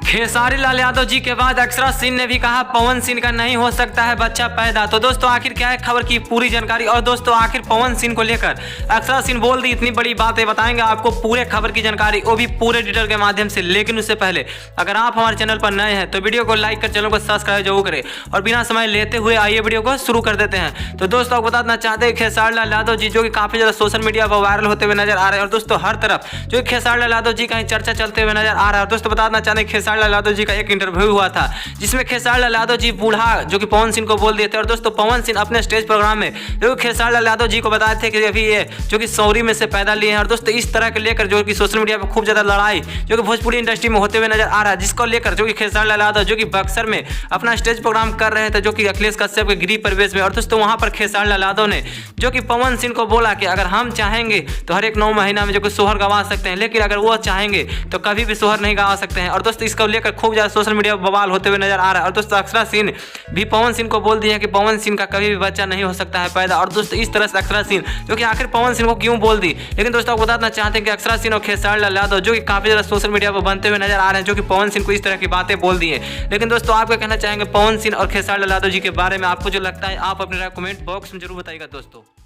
खेसारी लाल यादव जी के बाद अक्षरा सिंह ने भी कहा पवन सिंह का नहीं हो सकता है बच्चा पैदा। तो दोस्तों आखिर क्या है खबर की पूरी जानकारी, और दोस्तों आखिर पवन सिंह को लेकर अक्षरा सिंह बोल दी इतनी बड़ी बातें, बताएंगे आपको पूरे खबर की जानकारी, वो भी पूरे डिटेल के माध्यम से। लेकिन उससे पहले अगर आप हमारे चैनल पर नए हैं तो वीडियो को लाइक कर चैनल को सब्सक्राइब जरूर करें, और बिना समय लेते हुए आइए वीडियो को शुरू कर देते हैं। तो दोस्तों आपको बताना चाहते हैं खेसारी लाल यादव जी जो कि काफी ज्यादा सोशल मीडिया पर वायरल होते हुए नजर आ रहे हैं, और दोस्तों हर तरफ जो खेसारी लाल यादव जी का ही चर्चा चलते हुए नजर आ रहा है। दोस्तों बताना चाहते हैं खेसारी लाल यादव जी का एक इंटरव्यू हुआ था जिसमें खेसारी लाल यादव जी बूढ़ा जो कि पवन सिंह को बोल दिए थे, और दोस्तों पवन सिंह अपने स्टेज प्रोग्राम में जो खेसारी लाल यादव जी को बताए थे कि अभी ये जो कि सौरी में से पैदा लिए हैं। और दोस्तों इस तरह के लेकर जो कि सोशल मीडिया पर खूब ज्यादा लड़ाई जो कि भोजपुरी इंडस्ट्री में होते हुए नजर आ रहा है, जिसको लेकर जो कि खेसारी लाल यादव जो कि बक्सर में अपना स्टेज प्रोग्राम कर रहे थे जो कि अखिलेश कश्यप के गृह प्रवेश में। और दोस्तों वहां पर खेसारी लाल यादव ने जो कि पवन सिंह को बोला कि अगर हम चाहेंगे तो हर एक 9 महीना में जो कि सोहर गवा सकते हैं, लेकिन अगर वो चाहेंगे तो कभी भी सोहर नहीं गवा सकते हैं। और दोस्तों इसको लेकर खूब ज्यादा सोशल मीडिया पर बवाल होते हुए नजर आ रहा है। और दोस्तों अक्षरा सिंह भी पवन सिंह को बोल दिया कि पवन सिंह का कभी भी बच्चा नहीं हो सकता है पैदा। और दोस्तों इस तरह से अक्षरा सिंह जो कि आखिर पवन सिंह को क्यों बोल दी, लेकिन दोस्तों आपको बताना चाहते हैं कि अक्षरा सिंह और खेसारी लाल यादव जो कि काफी ज्यादा सोशल मीडिया पर बनते हुए नजर आ रहे हैं जो कि पवन सिंह को इस तरह की बातें बोल दी है। लेकिन दोस्तों आप क्या कहना चाहेंगे पवन सिंह और खेसारी लाल यादव जी के बारे में, आपको जो लगता है आप अपने राय कमेंट बॉक्स में जरूर बताइएगा दोस्तों।